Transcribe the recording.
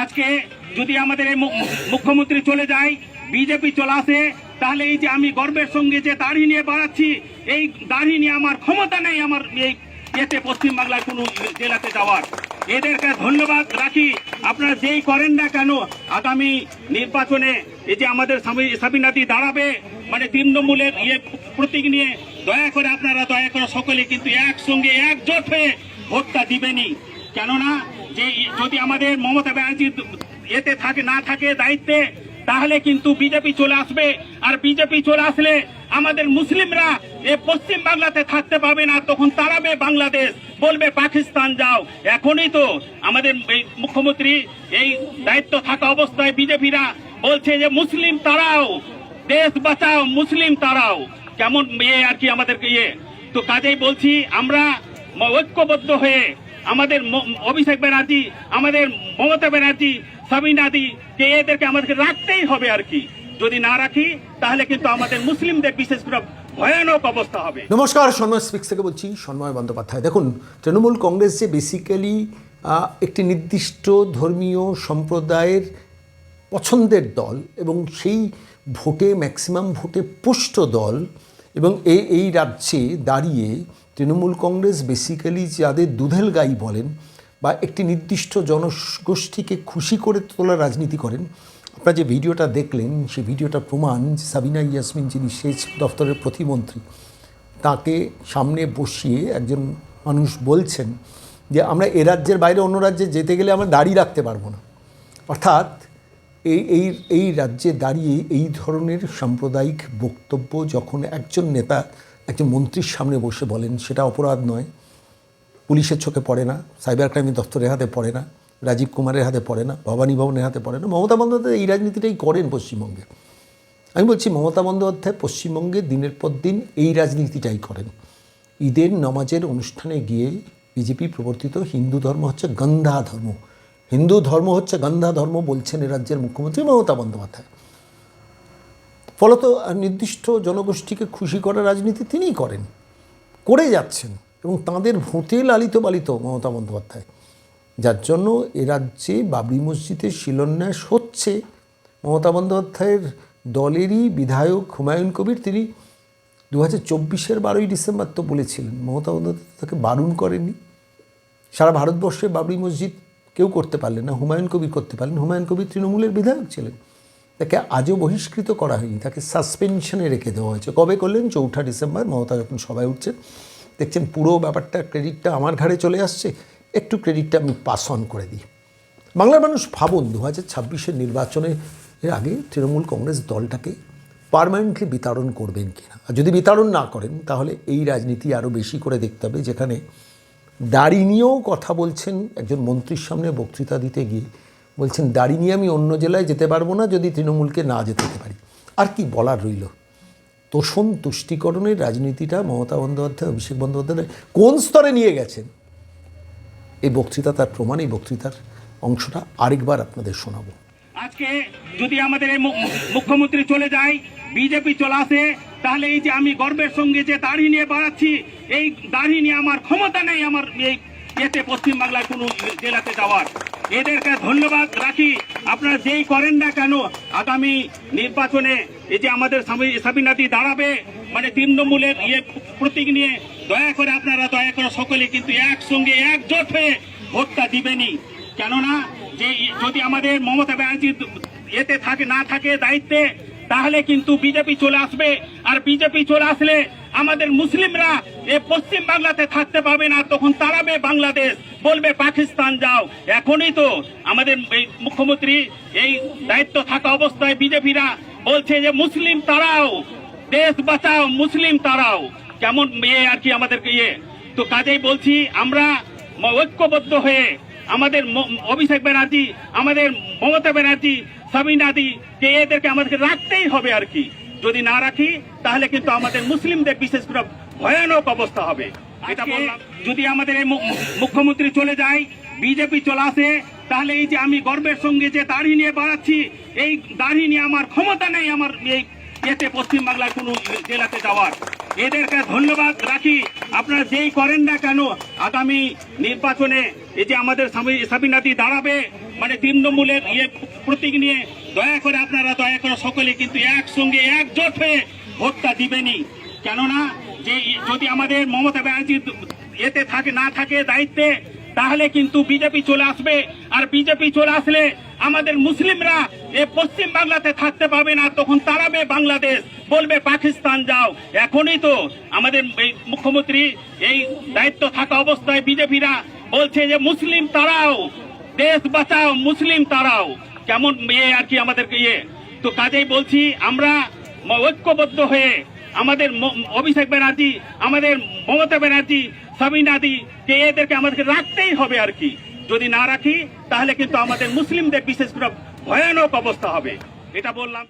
আজকে যদি আমাদের এই মুখ্যমন্ত্রী চলে যায়, বিজেপি চলে আসে, তাহলে এই যে আমি গর্বের সঙ্গে যে দাড়ি নিয়ে বাড়াচ্ছি, এই দাড়ি নিয়ে আমার ক্ষমতা নেই আমার এই এতে পশ্চিমবাংলার কোনো জেলাতে যাওয়ার। এদেরকে ধন্যবাদ রাখি। আপনারা যেই করেন না কেন, আগামী নির্বাচনে এই যে আমাদের সাবিনাদি দাঁড়াবে, মানে তৃণমূলের প্রতীক নিয়ে দয়া করে সকলে কিন্তু একসঙ্গে একজোট হয়ে ভোটটা দিবেনই। কেননা যে যদি আমাদের মমতা ব্যানার্জি এতে না থাকে দায়িত্বে, তাহলে কিন্তু বিজেপি চলে আসবে। আর বিজেপি চলে আসলে আমাদের মুসলিমরা পশ্চিম বাংলাতে থাকতে পারবে না, তখন তাড়াবে বাংলাদেশ, বলবে পাকিস্তান যাও। এখনই তো আমাদের মুখ্যমন্ত্রী এই দায়িত্ব থাকা অবস্থায় বিজেপিরা বলছে যে মুসলিম তাড়াও, দেশ বাঁচাও, মুসলিম তাড়াও, কেমন আর কি আমাদেরকে তো কাজেই বলছি আমরা ঐক্যবদ্ধ হয়ে আমাদের অভিষেক ব্যানার্জি, আমাদের মমতা ব্যানার্জি, সাবিনাদি কে এদেরকে আমাদেরকে রাখতেই হবে আর কি। যদি না রাখি তাহলে কিন্তু আমাদের মুসলিমদের বিশেষ করে ভয়ানক অবস্থা হবে। নমস্কার, সন্ময় স্পিক্স থেকে বলছি, সন্ময় বন্দ্যোপাধ্যায়। দেখুন, তৃণমূল কংগ্রেস যে বেসিক্যালি একটি নির্দিষ্ট ধর্মীয় সম্প্রদায়ের পছন্দের দল এবং সেই ভোটে ম্যাক্সিমাম ভোটে পুষ্ট দল, এবং এই রাজ্যে দাঁড়িয়ে তৃণমূল কংগ্রেস বেসিক্যালি যাদের দুধেল গাই বলেন বা একটি নির্দিষ্ট জনগোষ্ঠীকে খুশি করে তোলার রাজনীতি করেন। আপনারা যে ভিডিওটা দেখলেন, সেই ভিডিওটা প্রমাণ যে সাবিনা ইয়াসমিন, যিনি সেচ দপ্তরের প্রতিমন্ত্রী, তাকে সামনে বসিয়ে একজন মানুষ বলছেন যে আমরা এ রাজ্যের বাইরে অন্য রাজ্যে যেতে গেলে আমরা দাড়ি রাখতে পারবো না। অর্থাৎ এই রাজ্যে দাঁড়িয়ে এই ধরনের সাম্প্রদায়িক বক্তব্য যখন একজন নেতা একজন মন্ত্রীর সামনে বসে বলেন, সেটা অপরাধ নয়, পুলিশের চোখে পড়ে না, সাইবার ক্রাইম দপ্তরের হাতে পড়ে না, রাজীব কুমারের হাতে পড়ে না, ভবানী ভবনের হাতে পড়ে না। মমতা বন্দ্যোপাধ্যায় এই রাজনীতিটাই করেন পশ্চিমবঙ্গে। আমি বলছি, মমতা বন্দ্যোপাধ্যায় পশ্চিমবঙ্গে দিনের পর দিন এই রাজনীতিটাই করেন। ঈদের নামাজের অনুষ্ঠানে গিয়ে বিজেপি প্রবর্তিত হিন্দু ধর্ম হচ্ছে গন্ধা ধর্ম, হিন্দু ধর্ম হচ্ছে গন্ধা ধর্ম বলছেন এ রাজ্যের মুখ্যমন্ত্রী মমতা বন্দ্যোপাধ্যায়। ফলত নির্দিষ্ট জনগোষ্ঠীকে খুশি করার রাজনীতি তিনিই করে যাচ্ছেন, এবং তাঁদের ভোটে লালিত পালিত মমতা বন্দ্যোপাধ্যায়, যার জন্য এ রাজ্যে বাবরি মসজিদের শিলান্যাস হচ্ছে। মমতা বন্দ্যোপাধ্যায়ের দলেরই বিধায়ক হুমায়ুন কবির, তিনি 2024-এর 12ই ডিসেম্বর তো বলেছিলেন, মমতা বন্দ্যোপাধ্যায় তাকে বারণ করেননি। সারা ভারতবর্ষে বাবরি মসজিদ কেউ করতে পারলেন না, হুমায়ুন কবির করতে পারলেন। হুমায়ুন কবির তৃণমূলের বিধায়ক ছিলেন, তাকে আজও বহিষ্কৃত করা হয়নি, তাকে সাসপেনশনে রেখে দেওয়া হয়েছে। কবে করলেন? 4 ডিসেম্বর মমতা যখন সভায় উঠছেন, দেখছেন পুরো ব্যাপারটা ক্রেডিটটা আমার ঘাড়ে চলে আসছে, একটু ক্রেডিটটা আমি পাস অন করে দিই। বাংলার মানুষ ভাবুন, 2026-এর নির্বাচনের আগে তৃণমূল কংগ্রেস দলটাকে পার্মানেন্টলি বিতাড়ন করবেন কিনা। আর যদি বিতাড়ন না করেন, তাহলে এই রাজনীতি আরও বেশি করে দেখতে হবে, যেখানে দাড়ি নিয়েও কথা বলছেন। একজন মন্ত্রীর সামনে বক্তৃতা দিতে গিয়ে বলছেন, দাড়ি নিয়ে আমি অন্য জেলায় যেতে পারবো না যদি তৃণমূলকে না যেতে পারি। আর কি বলার রইল? তোষণ তুষ্টিকরণের রাজনীতিটা মমতা বন্দ্যোপাধ্যায়, অভিষেক বন্দ্যোপাধ্যায় কোন স্তরে নিয়ে গেছেন, এই বক্তৃতা তার প্রমাণ। এই বক্তৃতার অংশটা আরেকবার আপনাদের শোনাবো। আজকে যদি আমাদের এই মুখ্যমন্ত্রী চলে যায়, বিজেপি চলে আসে, তাহলে এই যে আমি গর্বের সঙ্গে যে দাড়ি নিয়ে বাড়াচ্ছি, এই দাড়ি নিয়ে আমার ক্ষমতা নেই আমার এই এতে পশ্চিমবাংলার কোনো জেলাতে যাওয়ার। এদেরকে ধন্যবাদ রাখি। আপনারা যেই করেন না কেন, আগামী নির্বাচনে এই যে আমাদের সাবিনাদি দাঁড়াবে, মানে তৃণমূলের প্রতীক নিয়ে দয়া করে সকলে কিন্তু একসঙ্গে একজোট হয়ে ভোটটা দিবেনই। কেননা যে যদি আমাদের মমতা ব্যানার্জি এতে না থাকে দায়িত্বে, তাহলে কিন্তু বিজেপি চলে আসবে। আর বিজেপি চলে আসলে আমাদের মুসলিমরা পশ্চিম বাংলাতে থাকতে পারবে না, তখন তাড়াবে বাংলাদেশ, বলবে পাকিস্তান যাও। এখনই তো আমাদের এই মুখ্যমন্ত্রী এই দায়িত্ব থাকা অবস্থায় বিজেপিরা বলছে যে মুসলিম তাড়াও, দেশ বাঁচাও, মুসলিম তাড়াও, কেমন আর কি আমাদেরকে তো কাজেই বলছি আমরা ঐক্যবদ্ধ হয়ে আমাদের অভিষেক ব্যানার্জি, আমাদের মমতা ব্যানার্জি, সাবিনাদি কে এদেরকে আমাদেরকে রাখতেই হবে আর কি। যদি না রাখি তাহলে কিন্তু আমাদের মুসলিমদের বিশেষ করে ভয়ানক অবস্থা হবে। এটা বললাম। যদি আমাদের এই মুখ্যমন্ত্রী চলে যায়, বিজেপি চলে আসে, তাহলে এই যে আমি গর্বের সঙ্গে যে দাড়ি নিয়ে বাড়াচ্ছি, এই দাড়ি নিয়ে আমার ক্ষমতা নেই আমার এই এতে পশ্চিমবাংলার কোনো জেলাতে যাওয়ার। এদেরকে ধন্যবাদ রাখি। আপনারা যেই করেন না কেন, আগামী নির্বাচনে এই যে আমাদের সাবিনাদি দাঁড়াবে, মানে তৃণমূলের প্রতীক নিয়ে দয়া করে সকলে কিন্তু একসঙ্গে একজোট হয়ে ভোটটা দিবেনই। কেননা যে যদি আমাদের মমতা ব্যানার্জি এতে না থাকে দায়িত্বে, তাহলে কিন্তু বিজেপি চলে আসবে। আর বিজেপি চলে আসলে আমাদের মুসলিমরা পশ্চিম বাংলাতে থাকতে পারবে না, তখন তাড়াবে বাংলাদেশ, বলবে পাকিস্তান যাও। এখনই তো আমাদের এই মুখ্যমন্ত্রী এই দায়িত্ব থাকা অবস্থায় বিজেপিরা বলছে যে মুসলিম তাড়াও, দেশ বাঁচাও, মুসলিম তাড়াও, কেমন আর কি আমাদেরকে তো কাজেই বলছি আমরা ঐক্যবদ্ধ হয়ে আমাদের অভিষেক ব্যানার্জি, আমাদের মমতা ব্যানার্জি, সাবিনাদি এদেরকে আমাদেরকে রাখতেই হবে আর কি। যদি না রাখি তাহলে কিন্তু আমাদের মুসলিমদের বিশেষ করে ভয়ানক অবস্থা হবে, এটা বললাম।